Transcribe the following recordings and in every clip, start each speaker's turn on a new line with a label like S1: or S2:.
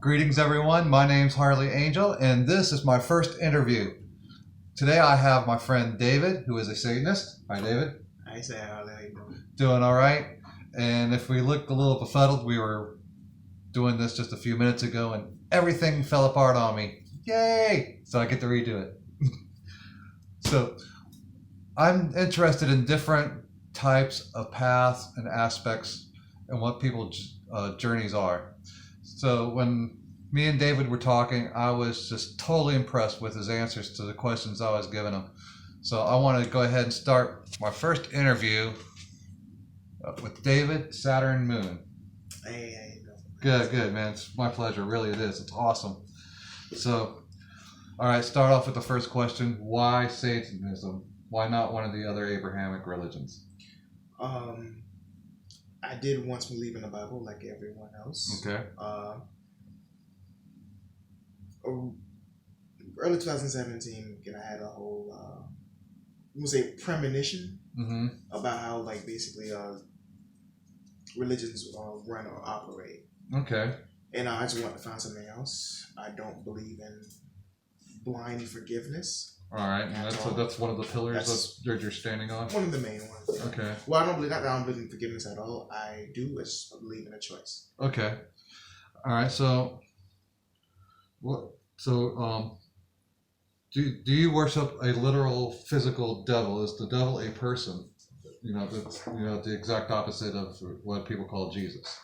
S1: Greetings, everyone. My name's Harley Angel, and this is my first interview. Today I have my friend David, who is a Satanist. Hi, David.
S2: Hi, Sarah. How you doing?
S1: Doing all right. And if we look a little befuddled, we were doing this just a few minutes ago, and everything fell apart on me. Yay! So I get to redo it. So I'm interested in different types of paths and aspects and what people's journeys are. So when me and David were talking, I was just totally impressed with his answers to the questions I was giving him. So I want to go ahead and start my first interview with David, Saturn, Moon.
S2: Hey, how you doing?
S1: Good, man. It's my pleasure. Really, it is. It's awesome. So, all right, start off with the first question. Why Satanism? Why not one of the other Abrahamic religions?
S2: I did once believe in the Bible like everyone else.
S1: Okay.
S2: Early 2017, I had a whole, we'll say, premonition about how, like, basically, religions run or operate.
S1: Okay.
S2: And I just want to find something else. I don't believe in blind forgiveness.
S1: All right, and that's one of the pillars that you're standing on?
S2: One of the main ones.
S1: Okay.
S2: Well, I don't believe in forgiveness at all. I do just believe in a choice.
S1: Okay. All right, so do you worship a literal physical devil? Is the devil a person? That's the exact opposite of what people call Jesus.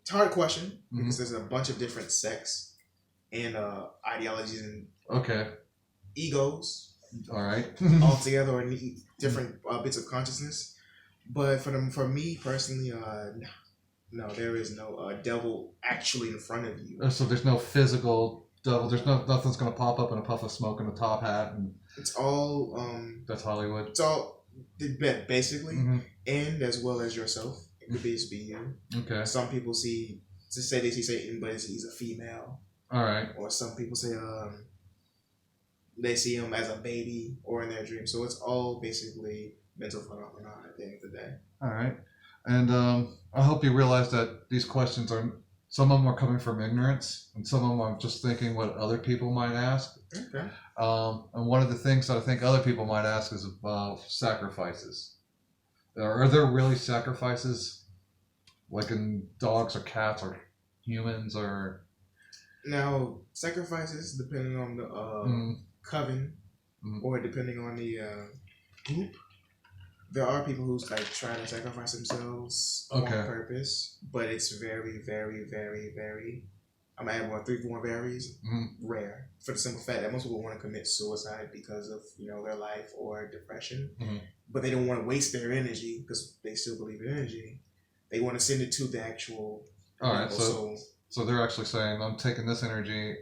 S2: It's a hard question because there's a bunch of different sects and ideologies and egos,
S1: all right,
S2: all together, or different bits of consciousness. But for me personally, no, there is no devil actually in front of you.
S1: So there's no physical devil. There's nothing's gonna pop up in a puff of smoke in a top hat, and
S2: it's all
S1: that's Hollywood.
S2: It's all basically, and as well as yourself. It could just be you.
S1: Okay.
S2: Some people say they see Satan, but he's a female.
S1: All right.
S2: Or some people say they see him as a baby or in their dreams. So it's all basically mental phenomena at the end of the day.
S1: All right. And I hope you realize that these questions some of them are coming from ignorance, and some of them I'm just thinking what other people might ask.
S2: Okay.
S1: And one of the things that I think other people might ask is about sacrifices. Are there really sacrifices, like in dogs or cats or humans or?
S2: Now, sacrifices, depending on the coven or depending on the group, there are people who's like trying to sacrifice themselves on purpose, but it's very, very, very, very. I'm gonna add 3 more varies. Rare, for the simple fact that most people want to commit suicide because of their life or depression, but they don't want to waste their energy because they still believe in energy. They want to send it to the actual.
S1: All right, so they're actually saying, I'm taking this energy,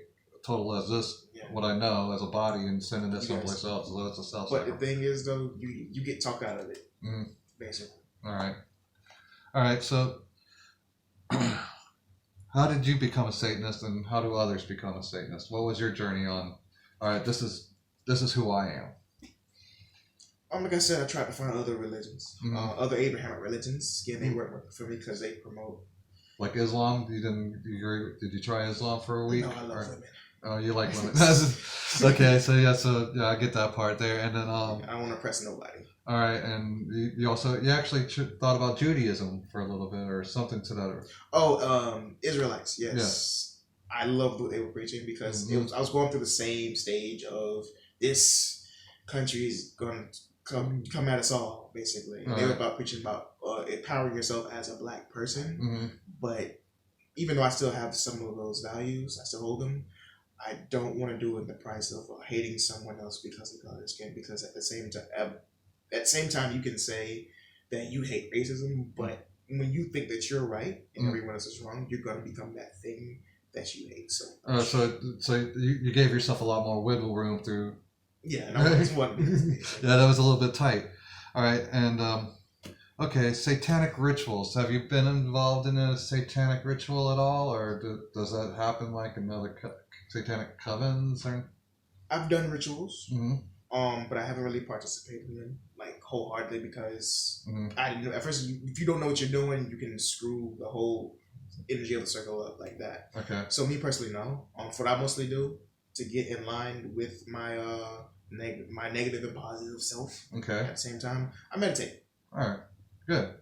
S1: total as this, what I know, as a body, and sending this someplace else. So that's a self-sacrifice.
S2: But the thing is, though, you get talked out of it, basically.
S1: All right. So, how did you become a Satanist, and how do others become a Satanist? What was your journey on? All right, this is who I am.
S2: Like I said, I tried to find other religions, other Abrahamic religions. Again, they weren't for me because they promote.
S1: Like Islam, did you try Islam for a week?
S2: No, I love women.
S1: Oh, you like women. Okay, so I get that part there, and then
S2: I don't want to press nobody.
S1: All right, and you actually thought about Judaism for a little bit or something to that.
S2: Israelites, yes. I loved what they were preaching because I was going through the same stage of this country is going to come at us all, basically. They were about preaching about empowering yourself as a black person, but even though I still have some of those values, I still hold them. I don't want to do it in the price of hating someone else because of color skin. Because at the same time, you can say that you hate racism, but when you think that you're right and everyone else is wrong, you're going to become that thing that you hate so much.
S1: So you gave yourself a lot more wiggle room through.
S2: Yeah, that was
S1: yeah, that was a little bit tight. All right, and satanic rituals. Have you been involved in a satanic ritual at all, or does that happen like in other satanic covens? Or?
S2: I've done rituals, but I haven't really participated in them like wholeheartedly because I didn't know. At first, if you don't know what you're doing, you can screw the whole energy of the circle up like that.
S1: Okay.
S2: So me personally, no. For what I mostly do to get in line with my my negative and positive self.
S1: Okay.
S2: At the same time, I meditate.
S1: All right. Good.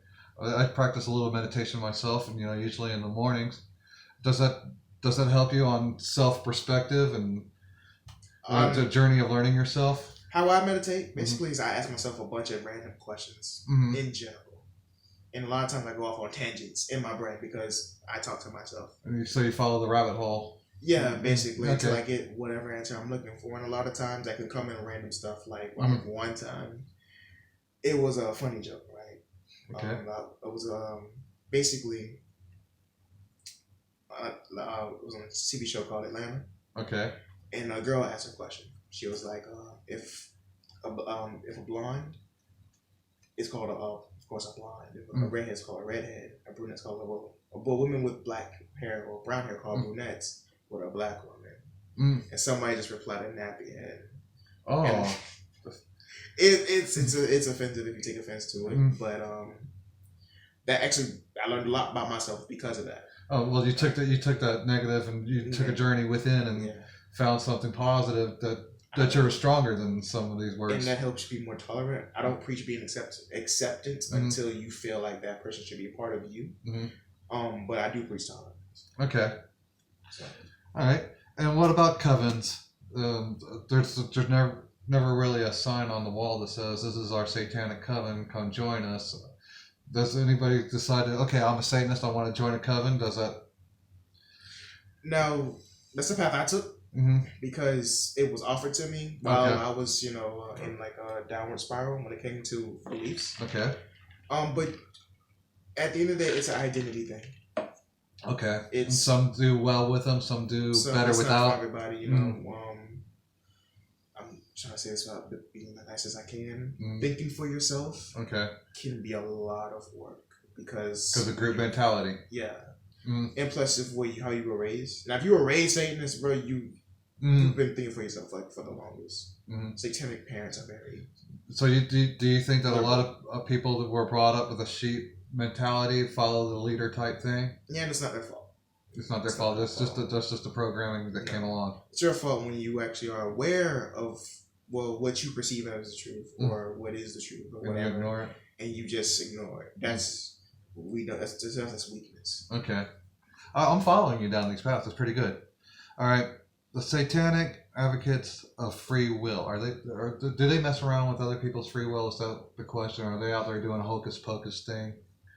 S1: I practice a little meditation myself, and usually in the mornings. Does that help you on self perspective and the journey of learning yourself?
S2: How I meditate basically is I ask myself a bunch of random questions in general. And a lot of times I go off on tangents in my brain because I talk to myself.
S1: So you follow the rabbit hole.
S2: Yeah, basically, until I get whatever answer I'm looking for. And a lot of times I can come in random stuff. Like one time, it was a funny joke, right?
S1: Okay.
S2: It was basically it was on a TV show called Atlanta.
S1: Okay.
S2: And a girl asked a question. She was like, if a blonde is called of course a blonde. If a redhead is called a redhead. A brunette's called a woman with black hair or brown hair called brunettes, or a black woman. And somebody just replied a nappy head.
S1: Oh.
S2: And it's offensive if you take offense to it, but that actually I learned a lot about myself because of that.
S1: Oh well, you took that negative and you took a journey within and found something positive that you're stronger than some of these words.
S2: And that helps you be more tolerant. I don't preach being acceptance until you feel like that person should be a part of you. But I do preach tolerance.
S1: Okay.
S2: So.
S1: All right. And what about covens? There's never really a sign on the wall that says this is our satanic coven. Come join us. Does anybody decide okay, I'm a Satanist, I want to join a coven? Does that?
S2: No, that's the path I took. Because it was offered to me while I was, in like a downward spiral when it came to beliefs. Okay. But at the end of the day, it's an identity thing.
S1: Okay. And some do well with them, some do better
S2: it's
S1: without.
S2: Not for everybody, I'm trying to say this without being the nicest I can. Thinking for yourself. Can be a lot of work because
S1: of group mentality.
S2: Yeah. And plus, how you were raised. Now, if you were raised Satanist, bro, you've been thinking for yourself like for the longest. Satanic parents are very.
S1: So do you think that a lot of people that were brought up with a sheep mentality follow the leader type thing?
S2: Yeah, and it's not their fault.
S1: It's not their fault. It's just the programming that came along.
S2: It's your fault when you actually are aware of what you perceive as the truth or what is the truth or whatever,
S1: and you ignore it,
S2: and you just ignore it. That's that's weakness.
S1: Okay. I'm following you down these paths. It's pretty good. All right. The satanic advocates of free will, do they mess around with other people's free will? Is that the question? Or are they out there doing a hocus pocus thing?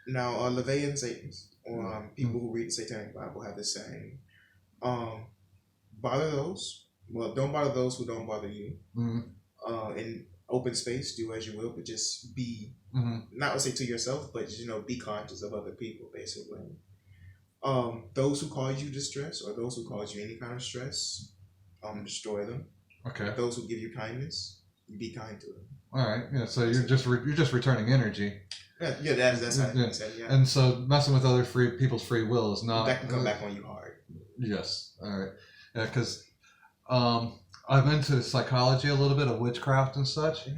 S2: Now, LaVeyan Satanists, or people who read the Satanic Bible have this saying, bother those. Well, don't bother those who don't bother you. In open space, do as you will, but just be, not to say to yourself, but be conscious of other people, basically. Those who cause you distress or those who cause you any kind of stress, destroy them. Okay. Those who give you kindness, be kind to them.
S1: All right. Yeah. So you're just returning energy.
S2: Yeah. That's how you say. Yeah.
S1: And so messing with other people's free will is not.
S2: That can come back on you hard.
S1: Yes. All right. Yeah. Because I'm into psychology a little bit of witchcraft and such,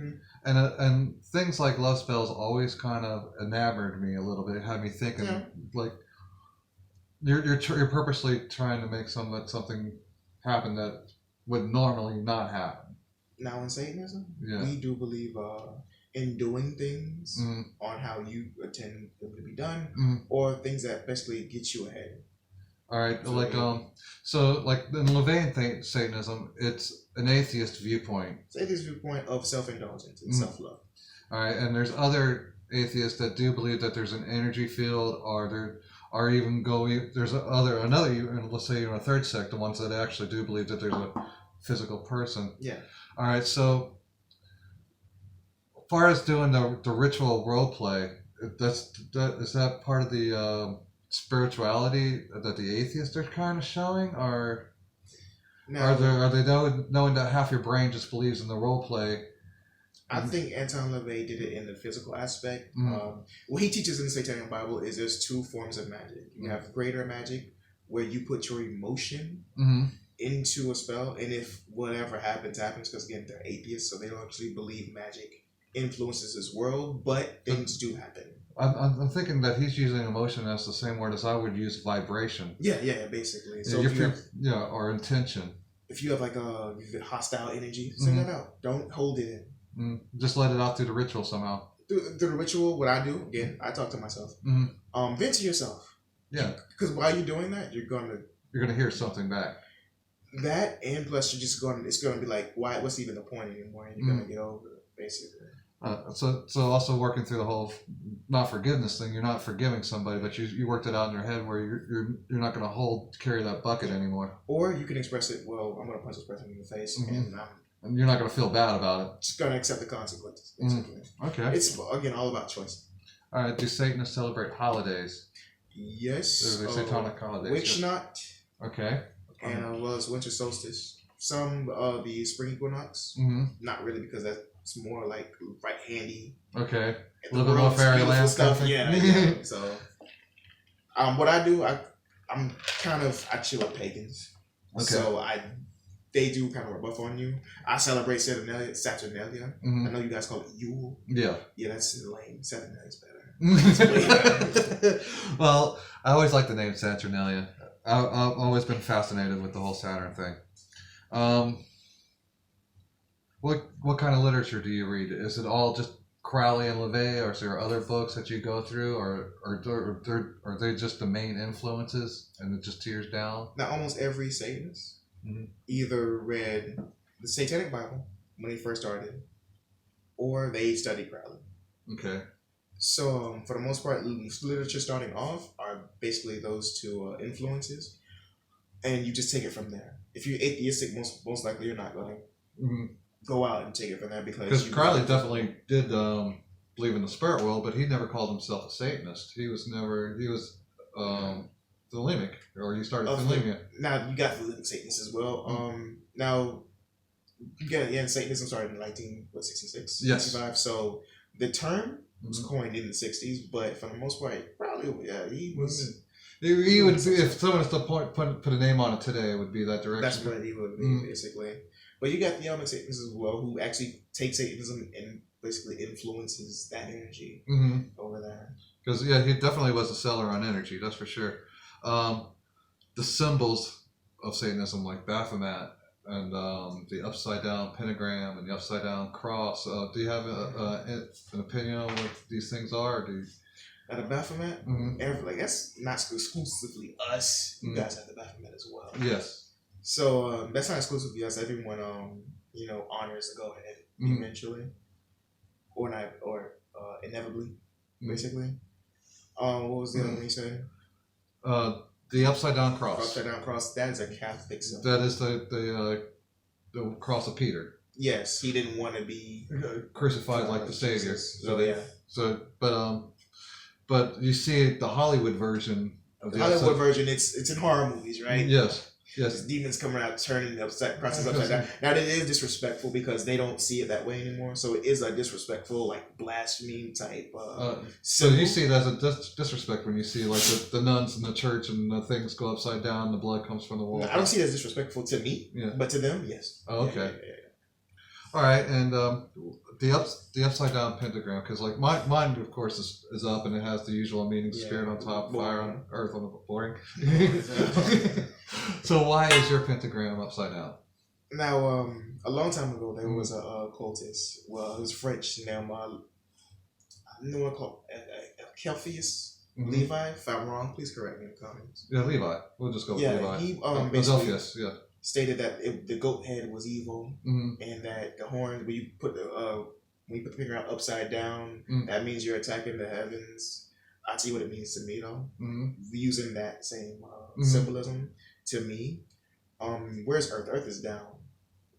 S1: and things like love spells always kind of enamored me a little bit. It had me thinking like. You're purposely trying to make something happen that would normally not happen.
S2: Now in Satanism, we do believe in doing things on how you intend them to be done, or things that basically get you ahead.
S1: All right, so like in LaVeyan Satanism, it's an atheist viewpoint.
S2: It's an atheist viewpoint of self-indulgence and self-love.
S1: All right, and there's other atheists that do believe that there's an energy field, or there's another, let's say a third sect, the ones that actually do believe that there's a physical person. Yeah. All right. So, as far as doing the ritual role play, is that part of the spirituality that the atheists are kind of showing, or are they knowing that half your brain just believes in the role play?
S2: I think Anton LaVey did it in the physical aspect. What he teaches in the Satanic Bible is there's two forms of magic. You have greater magic, where you put your emotion into a spell, and if whatever happens, because again, they're atheists, so they don't actually believe magic influences this world, but things do happen.
S1: I'm thinking that he's using emotion as the same word as I would use vibration.
S2: Yeah, basically. So
S1: or intention.
S2: If you have like a hostile energy, send that out. Don't hold it in.
S1: Just let it out through the ritual somehow.
S2: Through the ritual, what I do, again, I talk to myself. Vent to yourself.
S1: Yeah.
S2: Because while you're doing that, you're gonna hear
S1: something back.
S2: That, and plus it's gonna be like, what's even the point anymore? And you're gonna get over it, basically.
S1: So also working through the whole not forgiveness thing, you're not forgiving somebody, but you worked it out in your head where you're not going to carry that bucket anymore.
S2: Or you can express it, well, I'm going to punch this person in the face,
S1: and you're not going to feel bad about it.
S2: Just going to accept the consequences.
S1: Okay.
S2: It's, again, all about choice.
S1: All right. Do Satanists celebrate holidays?
S2: Yes.
S1: They're Satanic holidays.
S2: Witch Knot.
S1: Okay.
S2: And well as winter solstice. Some of the spring equinox. Not really, because that's more like right handy.
S1: Okay. A little bit more fairyland stuff.
S2: Yeah. So, what I do, I chill with pagans. Okay. So they do kind of rebuff on you. I celebrate Saturnalia. I know you guys call it Yule. Yeah. Yeah, that's lame. Saturnalia's better.
S1: Well, I always like the name Saturnalia. I've always been fascinated with the whole Saturn thing. What kind of literature do you read? Is it all just Crowley and LaVey, or is there other books that you go through, or are they just the main influences and it just tears down?
S2: Now, almost every Satanist either read the Satanic Bible when he first started, or they studied Crowley. Okay. So, for the most part, literature starting off are basically those two influences, and you just take it from there. If you're atheistic, most likely you're not going to go out and take it from there, because
S1: Crowley definitely did believe in the spirit world, but he never called himself a Satanist. He was Thelemic, or he started Thelemic.
S2: Now you got Thelemic Satanists as well. Now Satanism started in 1966, yes, 65. So the term was coined in the 60s, but for the most part, Crowley, he was.
S1: He would be, if someone was to put a name on it today, it would be that direction.
S2: That's what he would be, basically. But you got the Satanists as well, who actually take Satanism and basically influences that energy over there.
S1: Because he definitely was a seller on energy, that's for sure. The symbols of Satanism, like Baphomet and the upside down pentagram and the upside down cross. Do you have an opinion on what these things are?
S2: At the Baphomet, that's not exclusively us. You guys have the Baphomet as well. Yes. So that's not exclusively us. Everyone, honors to go ahead eventually, or inevitably, basically. What was the other one you said?
S1: The upside down cross.
S2: Upside down cross. That is a Catholic symbol.
S1: That is the cross of Peter.
S2: Yes, he didn't want to be
S1: crucified like the Savior. But you see the Hollywood version of
S2: the Hollywood version. It's in horror movies, right?
S1: Yes.
S2: Yes. Demons coming out, turning crosses upside down. Now, it is disrespectful because they don't see it that way anymore. So it is a disrespectful, like blasphemy type.
S1: So you see it as a disrespect when you see like the nuns in the church and the things go upside down, and the blood comes from the wall.
S2: No, I don't see it as disrespectful to me, but to them, yes.
S1: Oh, okay. Yeah. All right, and the upside down pentagram, because like mine of course is up, and it has the usual meaning: spirit on top, fire on earth on the boring. So why is your pentagram upside down?
S2: Now, a long time ago, there was a cultist. Well, it was French. Now, I know what called Kelphius Levi. If I'm wrong, please correct me in the comments.
S1: Yeah, Levi. We'll just go with Levi.
S2: He basically stated that the goat head was evil, and that the horns, when you put the finger out upside down, that means you're attacking the heavens. I'll tell you what it means to me, though. Using that same symbolism to me. Where's Earth? Earth is down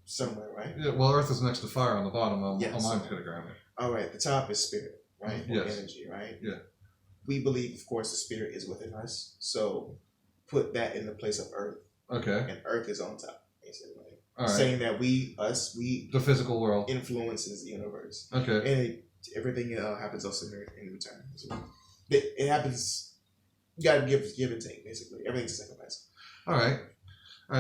S2: somewhere, right?
S1: Yeah. Well, Earth is next to fire on the bottom on my pentagram.
S2: All right. The top is spirit, right? Or
S1: yes.
S2: Energy, right?
S1: Yeah.
S2: We believe, of course, the spirit is within us. So put that in the place of Earth. Okay. And Earth is on top, basically. All right. Saying that we
S1: the physical world
S2: influences the universe.
S1: Okay.
S2: And everything happens also in return. So it happens. You gotta give and take, basically. Everything's a sacrifice.
S1: All right.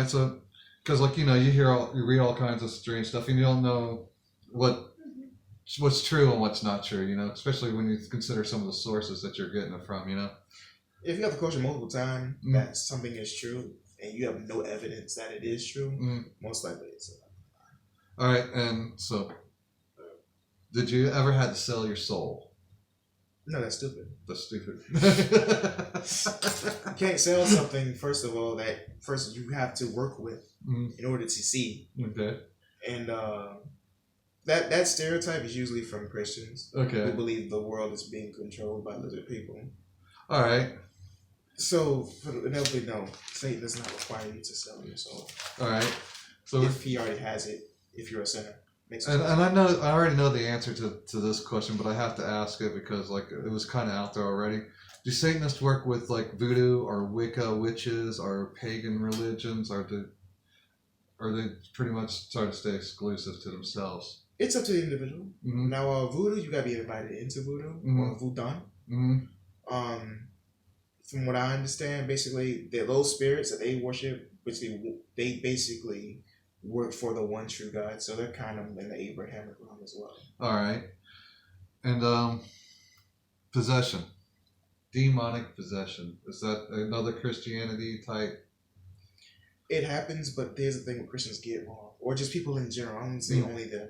S1: So, because you read all kinds of strange stuff, and you don't know what what's true and what's not true, you know, especially when you consider some of the sources that you're getting it from, you know.
S2: If you have the question multiple times that something is true and you have no evidence that it is true, most likely it's a lie.
S1: All right, and so, did you ever had to sell your soul?
S2: No, that's stupid.
S1: That's stupid.
S2: You can't sell something, first of all, that first you have to work with in order to see.
S1: Okay.
S2: And that stereotype is usually from Christians
S1: Okay.
S2: who believe the world is being controlled by lizard people.
S1: All right.
S2: So, inevitably, no, Satan does not require you to sell your soul.
S1: All right. So
S2: if he already has it, if you're a sinner.
S1: And I already know the answer to this question, but I have to ask it because like it was kind of out there already. Do Satanists work with like voodoo or Wicca witches or pagan religions, or they pretty much try to stay exclusive to themselves?
S2: It's up to the individual.
S1: Mm-hmm.
S2: Now, voodoo, you gotta be invited into voodoo or voodoo.
S1: Mm-hmm.
S2: From what I understand, basically, those spirits that they worship, they basically work for the one true God, so they're kind of in the Abrahamic realm as well.
S1: All right, and possession, demonic possession, is that another Christianity type?
S2: It happens, but there's the thing what Christians get wrong, or just people in general. I wouldn't say only them.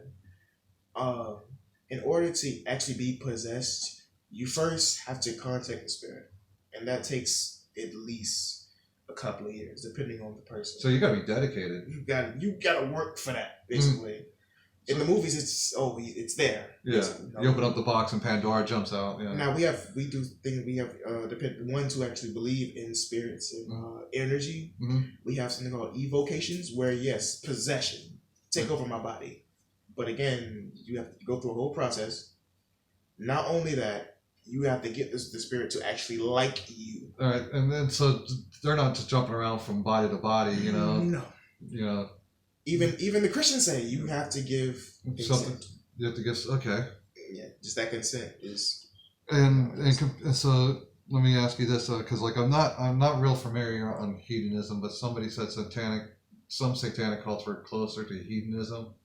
S2: In order to actually be possessed, you first have to contact the spirit, and that takes at least a couple of years, depending on the person.
S1: So you gotta be dedicated.
S2: You gotta work for that, basically. In the movies, it's there.
S1: Yeah, you open up the box and Pandora jumps out. Yeah.
S2: Now we have the ones who actually believe in spirits and energy. We have something called evocations, where yes, possession, take over my body. But again, you have to go through a whole process. Not only that, you have to get the spirit to actually like you.
S1: All right, and then so they're not just jumping around from body to body, you know.
S2: No.
S1: You know.
S2: Even the Christians say you have to give consent.
S1: You have to give. Okay.
S2: Yeah, just that consent is.
S1: And so let me ask you this, because like I'm not real familiar on hedonism, but somebody said some satanic cults were closer to hedonism.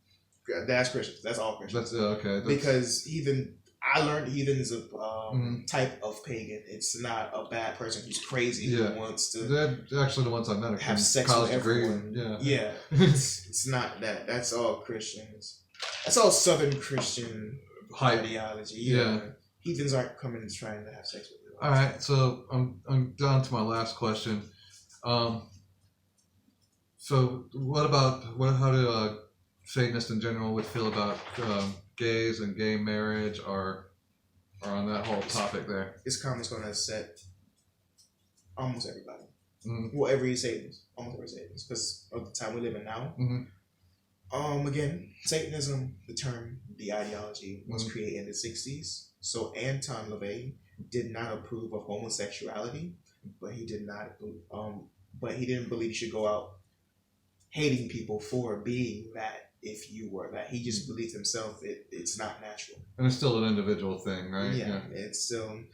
S2: That's Christians. That's all Christians.
S1: That's okay.
S2: Because I learned heathen is a type of pagan. It's not a bad person who's crazy who wants to.
S1: They're actually the ones I met
S2: have sex with everyone.
S1: Yeah.
S2: It's not that. That's all Christians. That's all Southern Christian ideology. Yeah. Heathens aren't coming and trying to have sex with you.
S1: All right, so I'm down to my last question. So how do Satanists in general would feel about gays and gay marriage, or on that whole topic there?
S2: This comment's going to upset almost everybody. Well, every Satanist, almost every Satanist, because of the time we live in now. Again, Satanism, the term, the ideology, was created in the 60s. So Anton LaVey did not approve of homosexuality, but he didn't believe you should go out hating people for being that. If you were that, he just believed himself. It's not natural,
S1: and it's still an individual thing, right?
S2: Yeah. It's still.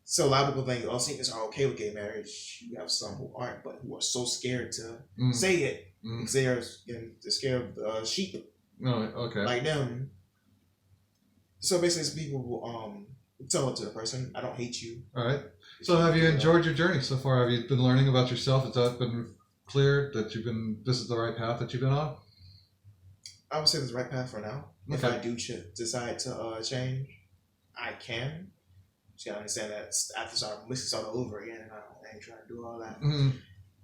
S2: So a lot of people think, Satanists are okay with gay marriage. You have some who aren't, but who are so scared to say it because they're scared of sheep.
S1: Oh, okay.
S2: Like them. So basically, it's people who tell it to the person, I don't hate you.
S1: All right. So have you enjoyed your journey so far? Have you been learning about yourself? Has that been clear that this is the right path that you've been on?
S2: I would say this is the right path for now. Okay. If I do decide to change, I can. So I understand that I have to start over again, and I ain't trying to do all that.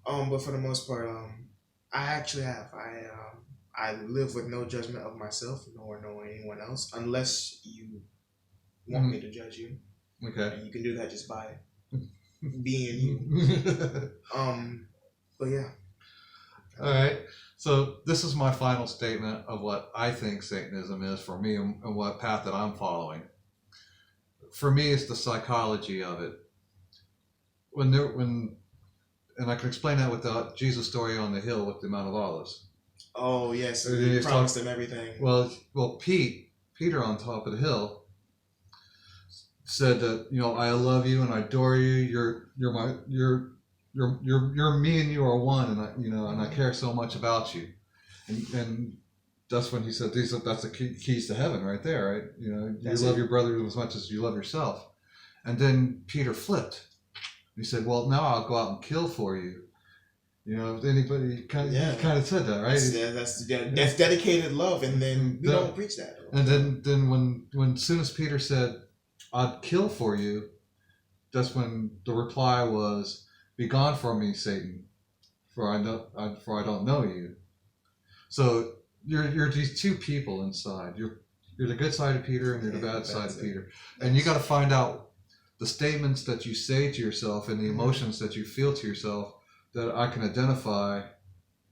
S2: But for the most part, I actually have. I live with no judgment of myself, nor anyone else, unless you want me to judge you.
S1: Okay.
S2: And you can do that just by being you. But yeah.
S1: All right. So this is my final statement of what I think Satanism is for me and what path that I'm following. For me, it's the psychology of it. And I can explain that with the Jesus story on the hill with the Mount of Olives.
S2: Oh yes, he promised him everything.
S1: Well, Peter on top of the hill said that, I love you and I adore you. You're me and you are one, and I care so much about you. And that's when he said, that's the keys to heaven right there, right? You know, you
S2: That's
S1: love
S2: it.
S1: your brother as much as you love yourself. And then Peter flipped. He said, well, now I'll go out and kill for you. You know, anybody kind of said that, right?
S2: That's dedicated love, and then we don't preach that.
S1: And then when soon as Peter said, I'd kill for you, that's when the reply was, be gone from me, Satan, for I don't know you. So you're these two people inside. You're the good side of Peter and you're the bad side of Peter. And you got to find out the statements that you say to yourself and the emotions that you feel to yourself that I can identify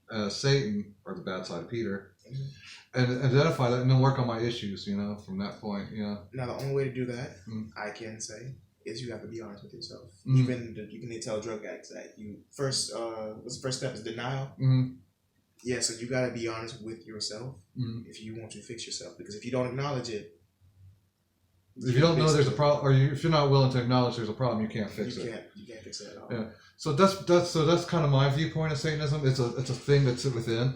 S1: as Satan or the bad side of Peter, and identify that and then work on my issues, you know, from that point, you know.
S2: Now, the only way to do that, I can say, is you have to be honest with yourself. Even you can tell drug addicts that you first, what's the first step is denial. Yeah, so you got to be honest with yourself if you want to fix yourself, because if you don't acknowledge it,
S1: if you don't know there's a problem, or if you're not willing to acknowledge there's a problem, you can't fix it.
S2: You can't fix it at all.
S1: Yeah. So that's kind of my viewpoint of Satanism. It's a thing that's within.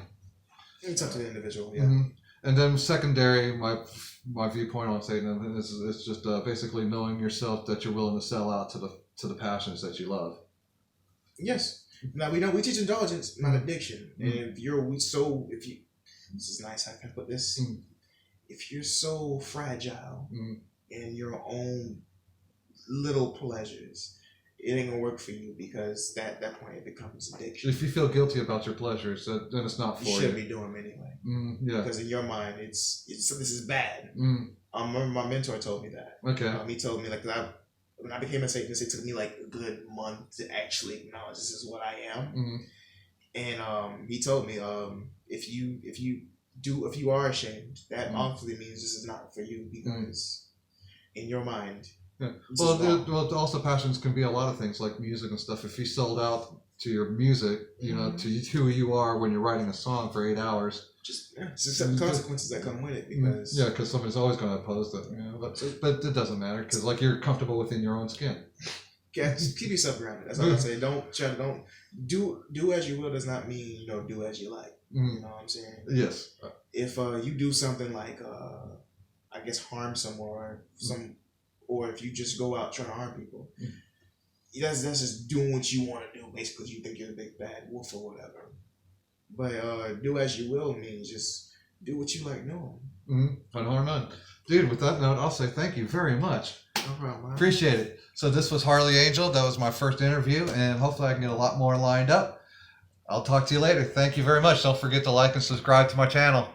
S2: It's up to the individual. Yeah.
S1: And then secondary, my viewpoint on Satanism is just basically knowing yourself that you're willing to sell out to the passions that you love.
S2: Yes. Now we teach indulgence, not addiction. And if this is nice how can I put this? If you're so fragile in your own little pleasures, it ain't gonna work for you, because at that point it becomes addiction.
S1: If you feel guilty about your pleasures, then it's not for you.
S2: You shouldn't be doing them anyway.
S1: Yeah.
S2: Because in your mind, this is bad. I remember my mentor told me that.
S1: Okay.
S2: He told me when I became a Satanist, it took me like a good month to actually acknowledge this is what I am. And he told me if you are ashamed, that obviously means this is not for you, because in your mind.
S1: Yeah. Well, also passions can be a lot of things like music and stuff. If you sold out to your music, you know, to who you are when you're writing a song for 8 hours,
S2: just the consequences that come with it, because
S1: because somebody's always going to oppose that. You know, but it doesn't matter, because like you're comfortable within your own skin.
S2: Yeah, just keep yourself grounded. That's all I'm saying. Don't do as you will does not mean do as you like. You know what I'm saying?
S1: Yes.
S2: If you do something like I guess harm someone or if you just go out trying to harm people, that's just doing what you want to do, basically, because you think you're the big bad wolf or whatever. But do as you will means just do what you like doing.
S1: Unharmed none. Dude, with that note, I'll say thank you very much.
S2: No problem, man.
S1: Appreciate it. So this was Harley Angel. That was my first interview, and hopefully I can get a lot more lined up. I'll talk to you later. Thank you very much. Don't forget to like and subscribe to my channel.